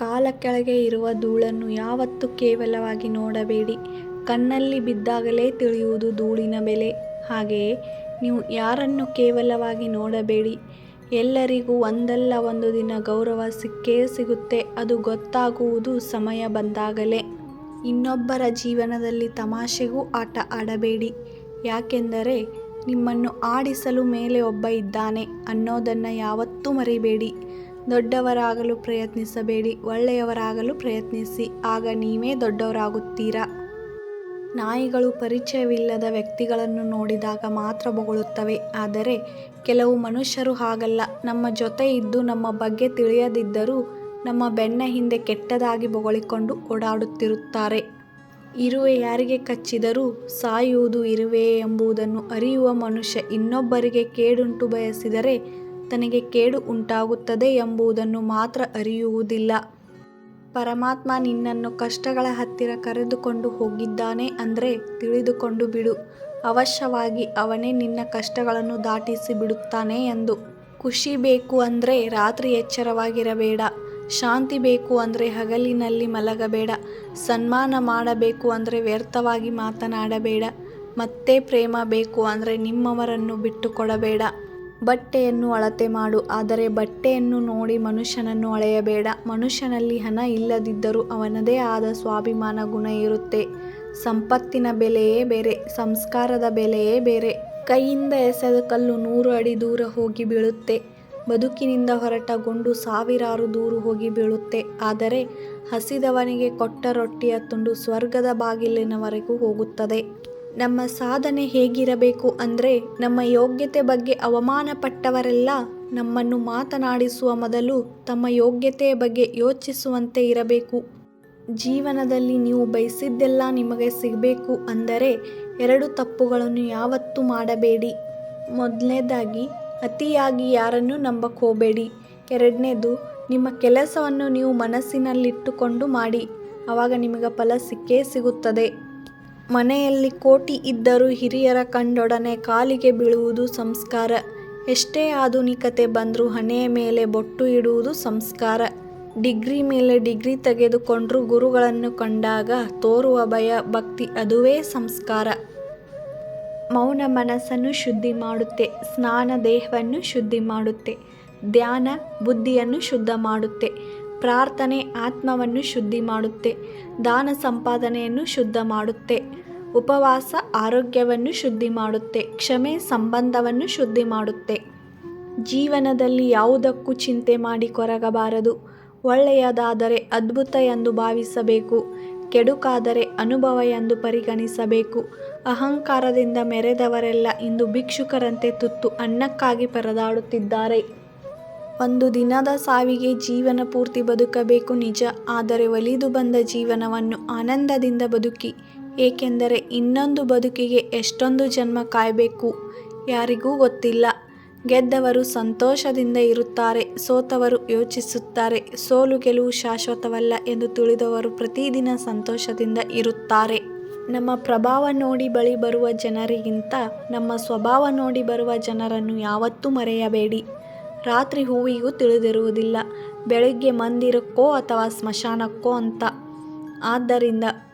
ಕಾಲ ಕೆಳಗೆ ಇರುವ ಧೂಳನ್ನು ಯಾವತ್ತೂ ಕೇವಲವಾಗಿ ನೋಡಬೇಡಿ. ಕಣ್ಣಲ್ಲಿ ಬಿದ್ದಾಗಲೇ ತಿಳಿಯುವುದು ಧೂಳಿನ ಬೆಲೆ. ಹಾಗೆಯೇ ನೀವು ಯಾರನ್ನು ಕೇವಲವಾಗಿ ನೋಡಬೇಡಿ. ಎಲ್ಲರಿಗೂ ಒಂದಲ್ಲ ಒಂದು ದಿನ ಗೌರವ ಸಿಕ್ಕೇ ಸಿಗುತ್ತೆ. ಅದು ಗೊತ್ತಾಗುವುದು ಸಮಯ ಬಂದಾಗಲೇ. ಇನ್ನೊಬ್ಬರ ಜೀವನದಲ್ಲಿ ತಮಾಷೆಗೂ ಆಟ ಆಡಬೇಡಿ. ಯಾಕೆಂದರೆ ನಿಮ್ಮನ್ನು ಆಡಿಸಲು ಮೇಲೆ ಒಬ್ಬ ಇದ್ದಾನೆ ಅನ್ನೋದನ್ನು ಯಾವತ್ತೂ ಮರಿಬೇಡಿ. ದೊಡ್ಡವರಾಗಲು ಪ್ರಯತ್ನಿಸಬೇಡಿ, ಒಳ್ಳೆಯವರಾಗಲು ಪ್ರಯತ್ನಿಸಿ. ಆಗ ನೀವೇ ದೊಡ್ಡವರಾಗುತ್ತೀರಾ. ನಾಯಿಗಳು ಪರಿಚಯವಿಲ್ಲದ ವ್ಯಕ್ತಿಗಳನ್ನು ನೋಡಿದಾಗ ಮಾತ್ರ ಬೊಗಳುತ್ತವೆ. ಆದರೆ ಕೆಲವು ಮನುಷ್ಯರು ಹಾಗಲ್ಲ. ನಮ್ಮ ಜೊತೆ ಇದ್ದು ನಮ್ಮ ಬಗ್ಗೆ ತಿಳಿಯದಿದ್ದರೂ ನಮ್ಮ ಬೆನ್ನ ಹಿಂದೆ ಕೆಟ್ಟದಾಗಿ ಬೊಗಳಿಕೊಂಡು ಓಡಾಡುತ್ತಿರುತ್ತಾರೆ. ಇರುವೆ ಯಾರಿಗೆ ಕಚ್ಚಿದರೂ ಸಾಯುವುದು ಇರುವೆಯೇ ಎಂಬುದನ್ನು ಅರಿಯುವ ಮನುಷ್ಯ ಇನ್ನೊಬ್ಬರಿಗೆ ಕೇಡುಂಟು ಬಯಸಿದರೆ ತನಗೆ ಕೇಡು ಉಂಟಾಗುತ್ತದೆ ಎಂಬುದನ್ನು ಮಾತ್ರ ಅರಿಯುವುದಿಲ್ಲ. ಪರಮಾತ್ಮ ನಿನ್ನನ್ನು ಕಷ್ಟಗಳ ಹತ್ತಿರ ಕರೆದುಕೊಂಡು ಹೋಗಿದ್ದಾನೆ ಅಂದರೆ ತಿಳಿದುಕೊಂಡು ಬಿಡು. ಅವಶ್ಯವಾಗಿ ಅವನೇ ನಿನ್ನ ಕಷ್ಟಗಳನ್ನು ದಾಟಿಸಿ ಬಿಡುತ್ತಾನೆ ಎಂದು. ಖುಷಿ ಬೇಕು ಅಂದರೆ ರಾತ್ರಿ ಎಚ್ಚರವಾಗಿರಬೇಡ. ಶಾಂತಿ ಬೇಕು ಅಂದರೆ ಹಗಲಿನಲ್ಲಿ ಮಲಗಬೇಡ. ಸನ್ಮಾನ ಮಾಡಬೇಕು ಅಂದರೆ ವ್ಯರ್ಥವಾಗಿ ಮಾತನಾಡಬೇಡ. ಮತ್ತೆ ಪ್ರೇಮ ಬೇಕು ಅಂದರೆ ನಿಮ್ಮವರನ್ನು ಬಿಟ್ಟು ಕೊಡಬೇಡ. ಬಟ್ಟೆಯನ್ನು ಅಳತೆ ಮಾಡು, ಆದರೆ ಬಟ್ಟೆಯನ್ನು ನೋಡಿ ಮನುಷ್ಯನನ್ನು ಅಳೆಯಬೇಡ. ಮನುಷ್ಯನಲ್ಲಿ ಹಣ ಇಲ್ಲದಿದ್ದರೂ ಅವನದೇ ಆದ ಸ್ವಾಭಿಮಾನ ಗುಣ ಇರುತ್ತೆ. ಸಂಪತ್ತಿನ ಬೆಲೆಯೇ ಬೇರೆ, ಸಂಸ್ಕಾರದ ಬೆಲೆಯೇ ಬೇರೆ. ಕೈಯಿಂದ ಎಸೆದ ಕಲ್ಲು 100 ಅಡಿ ದೂರ ಹೋಗಿ ಬೀಳುತ್ತೆ. ಬದುಕಿನಿಂದ ಹೊರಟ ಗುಂಡು ಸಾವಿರಾರು ದೂರ ಹೋಗಿ ಬೀಳುತ್ತೆ. ಆದರೆ ಹಸಿದವನಿಗೆ ಕೊಟ್ಟ ರೊಟ್ಟಿಯ ತುಂಡು ಸ್ವರ್ಗದ ಬಾಗಿಲಿನವರೆಗೂ ಹೋಗುತ್ತದೆ. ನಮ್ಮ ಸಾಧನೆ ಹೇಗಿರಬೇಕು ಅಂದರೆ ನಮ್ಮ ಯೋಗ್ಯತೆ ಬಗ್ಗೆ ಅವಮಾನಪಟ್ಟವರೆಲ್ಲ ನಮ್ಮನ್ನು ಮಾತನಾಡಿಸುವ ಮೊದಲು ತಮ್ಮ ಯೋಗ್ಯತೆಯ ಬಗ್ಗೆ ಯೋಚಿಸುವಂತೆ ಇರಬೇಕು. ಜೀವನದಲ್ಲಿ ನೀವು ಬಯಸಿದ್ದೆಲ್ಲ ನಿಮಗೆ ಸಿಗಬೇಕು ಅಂದರೆ 2 ತಪ್ಪುಗಳನ್ನು ಯಾವತ್ತೂ ಮಾಡಬೇಡಿ. ಮೊದಲನೇದಾಗಿ ಅತಿಯಾಗಿ ಯಾರನ್ನೂ ನಂಬಕ್ಕೆ ಹೋಗಬೇಡಿ. ಎರಡನೇದು, ನಿಮ್ಮ ಕೆಲಸವನ್ನು ನೀವು ಮನಸ್ಸಿನಲ್ಲಿಟ್ಟುಕೊಂಡು ಮಾಡಿ. ಆವಾಗ ನಿಮಗೆ ಫಲ ಸಿಕ್ಕೇ ಸಿಗುತ್ತದೆ. ಮನೆಯಲ್ಲಿ ಕೋಟಿ ಇದ್ದರೂ ಹಿರಿಯರ ಕಂಡೊಡನೆ ಕಾಲಿಗೆ ಬೀಳುವುದು ಸಂಸ್ಕಾರ. ಎಷ್ಟೇ ಆಧುನಿಕತೆ ಬಂದರೂ ಹಣೆಯ ಮೇಲೆ ಬೊಟ್ಟು ಇಡುವುದು ಸಂಸ್ಕಾರ. ಡಿಗ್ರಿ ಮೇಲೆ ಡಿಗ್ರಿ ತೆಗೆದುಕೊಂಡ್ರೂ ಗುರುಗಳನ್ನು ಕಂಡಾಗ ತೋರುವ ಭಯ ಭಕ್ತಿ ಅದುವೇ ಸಂಸ್ಕಾರ. ಮೌನ ಮನಸ್ಸನ್ನು ಶುದ್ಧಿ ಮಾಡುತ್ತೆ. ಸ್ನಾನ ದೇಹವನ್ನು ಶುದ್ಧಿ ಮಾಡುತ್ತೆ. ಧ್ಯಾನ ಬುದ್ಧಿಯನ್ನು ಶುದ್ಧ ಮಾಡುತ್ತೆ. ಪ್ರಾರ್ಥನೆ ಆತ್ಮವನ್ನು ಶುದ್ಧಿ ಮಾಡುತ್ತೆ. ದಾನ ಸಂಪಾದನೆಯನ್ನು ಶುದ್ಧ ಮಾಡುತ್ತೆ. ಉಪವಾಸ ಆರೋಗ್ಯವನ್ನು ಶುದ್ಧಿ ಮಾಡುತ್ತೆ. ಕ್ಷಮೆ ಸಂಬಂಧವನ್ನು ಶುದ್ಧಿ ಮಾಡುತ್ತೆ. ಜೀವನದಲ್ಲಿ ಯಾವುದಕ್ಕೂ ಚಿಂತೆ ಮಾಡಿ ಕೊರಗಬಾರದು. ಒಳ್ಳೆಯದಾದರೆ ಅದ್ಭುತ ಎಂದು ಭಾವಿಸಬೇಕು. ಕೆಡುಕಾದರೆ ಅನುಭವ ಎಂದು ಪರಿಗಣಿಸಬೇಕು. ಅಹಂಕಾರದಿಂದ ಮೆರೆದವರೆಲ್ಲ ಇಂದು ಭಿಕ್ಷುಕರಂತೆ ತುತ್ತು ಅನ್ನಕ್ಕಾಗಿ ಪರದಾಡುತ್ತಿದ್ದಾರೆ. ಒಂದು ದಿನದ ಸಾವಿಗೆ ಜೀವನ ಪೂರ್ತಿ ಬದುಕಬೇಕು ನಿಜ, ಆದರೆ ಒಲಿದು ಬಂದ ಜೀವನವನ್ನು ಆನಂದದಿಂದ ಬದುಕಿ. ಏಕೆಂದರೆ ಇನ್ನೊಂದು ಬದುಕಿಗೆ ಎಷ್ಟೊಂದು ಜನ್ಮ ಕಾಯಬೇಕು ಯಾರಿಗೂ ಗೊತ್ತಿಲ್ಲ. ಗೆದ್ದವರು ಸಂತೋಷದಿಂದ ಇರುತ್ತಾರೆ, ಸೋತವರು ಯೋಚಿಸುತ್ತಾರೆ. ಸೋಲು ಗೆಲುವು ಶಾಶ್ವತವಲ್ಲ ಎಂದು ತಿಳಿದವರು ಪ್ರತಿದಿನ ಸಂತೋಷದಿಂದ ಇರುತ್ತಾರೆ. ನಮ್ಮ ಪ್ರಭಾವ ನೋಡಿ ಬಳಿ ಬರುವ ಜನರಿಗಿಂತ ನಮ್ಮ ಸ್ವಭಾವ ನೋಡಿ ಬರುವ ಜನರನ್ನು ಯಾವತ್ತೂ ಮರೆಯಬೇಡಿ. ರಾತ್ರಿ ಹೂವಿಗೂ ತಿಳಿದಿರುವುದಿಲ್ಲ ಬೆಳಗ್ಗೆ ಮಂದಿರಕ್ಕೋ ಅಥವಾ ಸ್ಮಶಾನಕ್ಕೋ ಅಂತ. ಆದ್ದರಿಂದ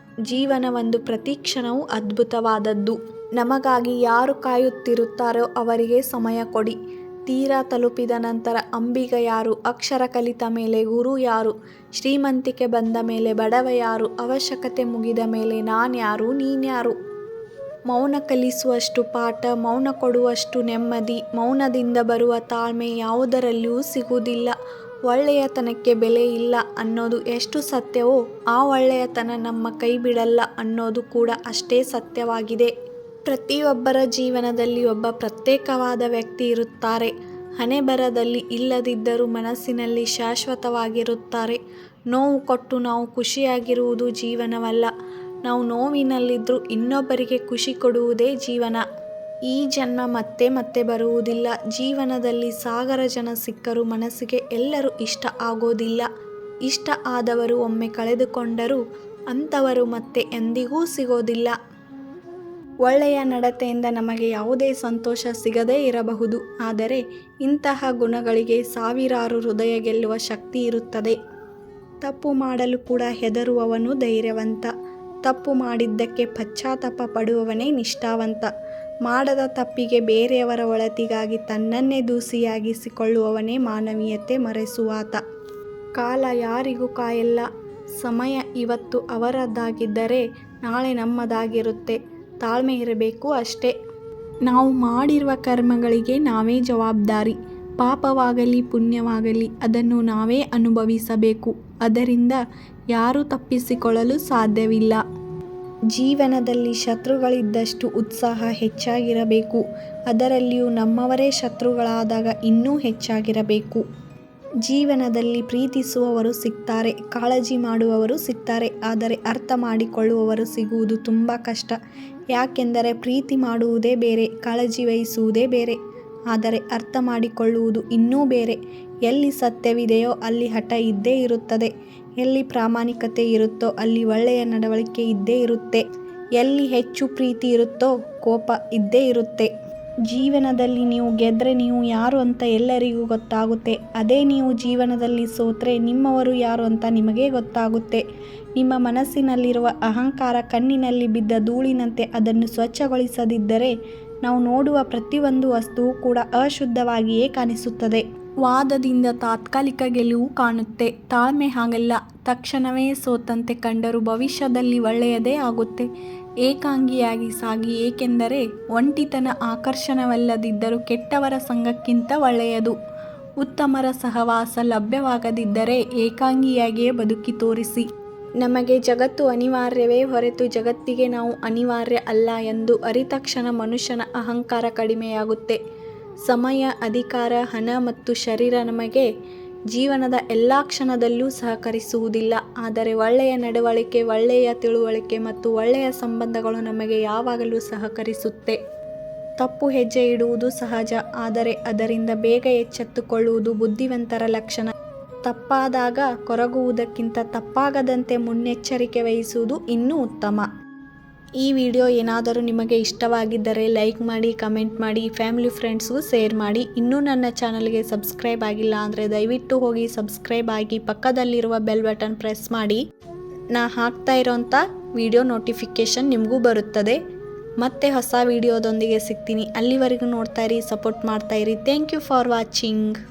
ಜೀವನ ಒಂದು ಪ್ರತಿಕ್ಷಣವೂ ಅದ್ಭುತವಾದದ್ದು. ನಮಗಾಗಿ ಯಾರು ಕಾಯುತ್ತಿರುತ್ತಾರೋ ಅವರಿಗೆ ಸಮಯ ಕೊಡಿ. ತೀರಾ ತಲುಪಿದ ನಂತರ ಅಂಬಿಗ ಯಾರು, ಅಕ್ಷರ ಕಲಿತ ಮೇಲೆ ಗುರು ಯಾರು, ಶ್ರೀಮಂತಿಕೆ ಬಂದ ಮೇಲೆ ಬಡವ ಯಾರು, ಅವಶ್ಯಕತೆ ಮುಗಿದ ಮೇಲೆ ನಾನ್ಯಾರು ನೀನ್ಯಾರು. ಮೌನ ಕಲಿಸುವಷ್ಟು ಪಾಠ, ಮೌನ ಕೊಡುವಷ್ಟು ನೆಮ್ಮದಿ, ಮೌನದಿಂದ ಬರುವ ತಾಳ್ಮೆ ಯಾವುದರಲ್ಲಿಯೂ ಸಿಗುವುದಿಲ್ಲ. ಒಳ್ಳೆಯತನಕ್ಕೆ ಬೆಲೆ ಇಲ್ಲ ಅನ್ನೋದು ಎಷ್ಟು ಸತ್ಯವೋ ಆ ಒಳ್ಳೆಯತನ ನಮ್ಮ ಕೈ ಬಿಡಲ್ಲ ಅನ್ನೋದು ಕೂಡ ಅಷ್ಟೇ ಸತ್ಯವಾಗಿದೆ. ಪ್ರತಿಯೊಬ್ಬರ ಜೀವನದಲ್ಲಿ ಒಬ್ಬ ಪ್ರತ್ಯೇಕವಾದ ವ್ಯಕ್ತಿ ಇರುತ್ತಾರೆ. ಹಣೆಬರಹದಲ್ಲಿ ಇಲ್ಲದಿದ್ದರೂ ಮನಸ್ಸಿನಲ್ಲಿ ಶಾಶ್ವತವಾಗಿರುತ್ತಾರೆ. ನೋವು ಕೊಟ್ಟು ನಾವು ಖುಷಿಯಾಗಿರುವುದು ಜೀವನವಲ್ಲ. ನಾವು ನೋವಿನಲ್ಲಿದ್ದರೂ ಇನ್ನೊಬ್ಬರಿಗೆ ಖುಷಿ ಕೊಡುವುದೇ ಜೀವನ. ಈ ಜನ್ಮ ಮತ್ತೆ ಮತ್ತೆ ಬರುವುದಿಲ್ಲ. ಜೀವನದಲ್ಲಿ ಸಾಗರ ಜನ ಸಿಕ್ಕರೂ ಮನಸ್ಸಿಗೆ ಎಲ್ಲರೂ ಇಷ್ಟ ಆಗೋದಿಲ್ಲ. ಇಷ್ಟ ಆದವರು ಒಮ್ಮೆ ಕಳೆದುಕೊಂಡರೂ ಅಂಥವರು ಮತ್ತೆ ಎಂದಿಗೂ ಸಿಗೋದಿಲ್ಲ. ಒಳ್ಳೆಯ ನಡತೆಯಿಂದ ನಮಗೆ ಯಾವುದೇ ಸಂತೋಷ ಸಿಗದೇ ಇರಬಹುದು, ಆದರೆ ಇಂತಹ ಗುಣಗಳಿಗೆ ಸಾವಿರಾರು ಹೃದಯ ಗೆಲ್ಲುವ ಶಕ್ತಿ ಇರುತ್ತದೆ. ತಪ್ಪು ಮಾಡಲು ಕೂಡ ಹೆದರುವವನು ಧೈರ್ಯವಂತ. ತಪ್ಪು ಮಾಡಿದ್ದಕ್ಕೆ ಪಶ್ಚಾತ್ತಾಪ ಪಡುವವನೇ ನಿಷ್ಠಾವಂತ. ಮಾಡದ ತಪ್ಪಿಗೆ ಬೇರೆಯವರ ಒಳಿತಿಗಾಗಿ ತನ್ನನ್ನೇ ದೂಷಿಯಾಗಿಸಿಕೊಳ್ಳುವವನೇ ಮಾನವೀಯತೆ ಮರೆಸುವಾತ. ಕಾಲ ಯಾರಿಗೂ ಕಾಯಲ್ಲ. ಸಮಯ ಇವತ್ತು ಅವರದ್ದಾಗಿದ್ದರೆ ನಾಳೆ ನಮ್ಮದಾಗಿರುತ್ತೆ. ತಾಳ್ಮೆ ಇರಬೇಕು ಅಷ್ಟೇ. ನಾವು ಮಾಡಿರುವ ಕರ್ಮಗಳಿಗೆ ನಾವೇ ಜವಾಬ್ದಾರಿ. ಪಾಪವಾಗಲಿ ಪುಣ್ಯವಾಗಲಿ ಅದನ್ನು ನಾವೇ ಅನುಭವಿಸಬೇಕು. ಅದರಿಂದ ಯಾರೂ ತಪ್ಪಿಸಿಕೊಳ್ಳಲು ಸಾಧ್ಯವಿಲ್ಲ. ಜೀವನದಲ್ಲಿ ಶತ್ರುಗಳಿದ್ದಷ್ಟು ಉತ್ಸಾಹ ಹೆಚ್ಚಾಗಿರಬೇಕು. ಅದರಲ್ಲಿಯೂ ನಮ್ಮವರೇ ಶತ್ರುಗಳಾದಾಗ ಇನ್ನೂ ಹೆಚ್ಚಾಗಿರಬೇಕು. ಜೀವನದಲ್ಲಿ ಪ್ರೀತಿಸುವವರು ಸಿಗ್ತಾರೆ, ಕಾಳಜಿ ಮಾಡುವವರು ಸಿಗ್ತಾರೆ. ಆದರೆ ಅರ್ಥ ಮಾಡಿಕೊಳ್ಳುವವರು ಸಿಗುವುದು ತುಂಬ ಕಷ್ಟ. ಯಾಕೆಂದರೆ ಪ್ರೀತಿ ಮಾಡುವುದೇ ಬೇರೆ, ಕಾಳಜಿ ವಹಿಸುವುದೇ ಬೇರೆ. ಆದರೆ ಅರ್ಥ ಮಾಡಿಕೊಳ್ಳುವುದು ಇನ್ನೂ ಬೇರೆ. ಎಲ್ಲಿ ಸತ್ಯವಿದೆಯೋ ಅಲ್ಲಿ ಹಠ ಇದ್ದೇ ಇರುತ್ತದೆ. ಎಲ್ಲಿ ಪ್ರಾಮಾಣಿಕತೆ ಇರುತ್ತೋ ಅಲ್ಲಿ ಒಳ್ಳೆಯ ನಡವಳಿಕೆ ಇದ್ದೇ ಇರುತ್ತೆ. ಎಲ್ಲಿ ಹೆಚ್ಚು ಪ್ರೀತಿ ಇರುತ್ತೋ ಕೋಪ ಇದ್ದೇ ಇರುತ್ತೆ. ಜೀವನದಲ್ಲಿ ನೀವು ಗೆದ್ದರೆ ನೀವು ಯಾರು ಅಂತ ಎಲ್ಲರಿಗೂ ಗೊತ್ತಾಗುತ್ತೆ. ಅದೇ ನೀವು ಜೀವನದಲ್ಲಿ ಸೋತ್ರೆ ನಿಮ್ಮವರು ಯಾರು ಅಂತ ನಿಮಗೇ ಗೊತ್ತಾಗುತ್ತೆ. ನಿಮ್ಮ ಮನಸ್ಸಿನಲ್ಲಿರುವ ಅಹಂಕಾರ ಕಣ್ಣಿನಲ್ಲಿ ಬಿದ್ದ ಧೂಳಿನಂತೆ. ಅದನ್ನು ಸ್ವಚ್ಛಗೊಳಿಸದಿದ್ದರೆ ನಾವು ನೋಡುವ ಪ್ರತಿಯೊಂದು ವಸ್ತುವು ಕೂಡ ಅಶುದ್ಧವಾಗಿಯೇ ಕಾಣಿಸುತ್ತದೆ. ವಾದದಿಂದ ತಾತ್ಕಾಲಿಕ ಗೆಲುವು ಕಾಣುತ್ತೆ. ತಾಳ್ಮೆ ಹಾಗಲ್ಲ. ತಕ್ಷಣವೇ ಸೋತಂತೆ ಕಂಡರೂ ಭವಿಷ್ಯದಲ್ಲಿ ಒಳ್ಳೆಯದೇ ಆಗುತ್ತೆ. ಏಕಾಂಗಿಯಾಗಿ ಸಾಗಿ. ಏಕೆಂದರೆ ಒಂಟಿತನ ಆಕರ್ಷಣವಲ್ಲದಿದ್ದರೂ ಕೆಟ್ಟವರ ಸಂಘಕ್ಕಿಂತ ಒಳ್ಳೆಯದು. ಉತ್ತಮರ ಸಹವಾಸ ಲಭ್ಯವಾಗದಿದ್ದರೆ ಏಕಾಂಗಿಯಾಗಿಯೇ ಬದುಕಿ ತೋರಿಸಿ. ನಮಗೆ ಜಗತ್ತು ಅನಿವಾರ್ಯವೇ ಹೊರತು ಜಗತ್ತಿಗೆ ನಾವು ಅನಿವಾರ್ಯ ಅಲ್ಲ ಎಂದು ಅರಿತಕ್ಷಣ ಮನುಷ್ಯನ ಅಹಂಕಾರ ಕಡಿಮೆಯಾಗುತ್ತೆ. ಸಮಯ, ಅಧಿಕಾರ, ಹಣ ಮತ್ತು ಶರೀರ ನಮಗೆ ಜೀವನದ ಎಲ್ಲ ಕ್ಷಣದಲ್ಲೂ ಸಹಕರಿಸುವುದಿಲ್ಲ. ಆದರೆ ಒಳ್ಳೆಯ ನಡವಳಿಕೆ, ಒಳ್ಳೆಯ ತಿಳುವಳಿಕೆ ಮತ್ತು ಒಳ್ಳೆಯ ಸಂಬಂಧಗಳು ನಮಗೆ ಯಾವಾಗಲೂ ಸಹಕರಿಸುತ್ತೆ. ತಪ್ಪು ಹೆಜ್ಜೆ ಇಡುವುದು ಸಹಜ. ಆದರೆ ಅದರಿಂದ ಬೇಗ ಎಚ್ಚೆತ್ತುಕೊಳ್ಳುವುದು ಬುದ್ಧಿವಂತರ ಲಕ್ಷಣ. ತಪ್ಪಾದಾಗ ಕೊರಗುವುದಕ್ಕಿಂತ ತಪ್ಪಾಗದಂತೆ ಮುನ್ನೆಚ್ಚರಿಕೆ ವಹಿಸುವುದು ಇನ್ನೂ ಉತ್ತಮ. ಈ ವಿಡಿಯೋ ಏನಾದರೂ ನಿಮಗೆ ಇಷ್ಟವಾಗಿದ್ದರೆ ಲೈಕ್ ಮಾಡಿ, ಕಮೆಂಟ್ ಮಾಡಿ, ಫ್ಯಾಮಿಲಿ ಫ್ರೆಂಡ್ಸ್ಗೂ ಶೇರ್ ಮಾಡಿ. ಇನ್ನೂ ನನ್ನ ಚಾನಲ್ಗೆ ಸಬ್ಸ್ಕ್ರೈಬ್ ಆಗಿಲ್ಲ ಅಂದರೆ ದಯವಿಟ್ಟು ಹೋಗಿ ಸಬ್ಸ್ಕ್ರೈಬ್ ಆಗಿ ಪಕ್ಕದಲ್ಲಿರುವ ಬೆಲ್ ಬಟನ್ ಪ್ರೆಸ್ ಮಾಡಿ. ನಾ ಹಾಕ್ತಾ ಇರೋಂಥ ವಿಡಿಯೋ ನೋಟಿಫಿಕೇಷನ್ ನಿಮಗೂ ಬರುತ್ತದೆ. ಮತ್ತೆ ಹೊಸ ವಿಡಿಯೋದೊಂದಿಗೆ ಸಿಗ್ತೀನಿ. ಅಲ್ಲಿವರೆಗೂ ನೋಡ್ತಾ ಇರಿ, ಸಪೋರ್ಟ್ ಮಾಡ್ತಾ ಇರಿ. Thank you for watching.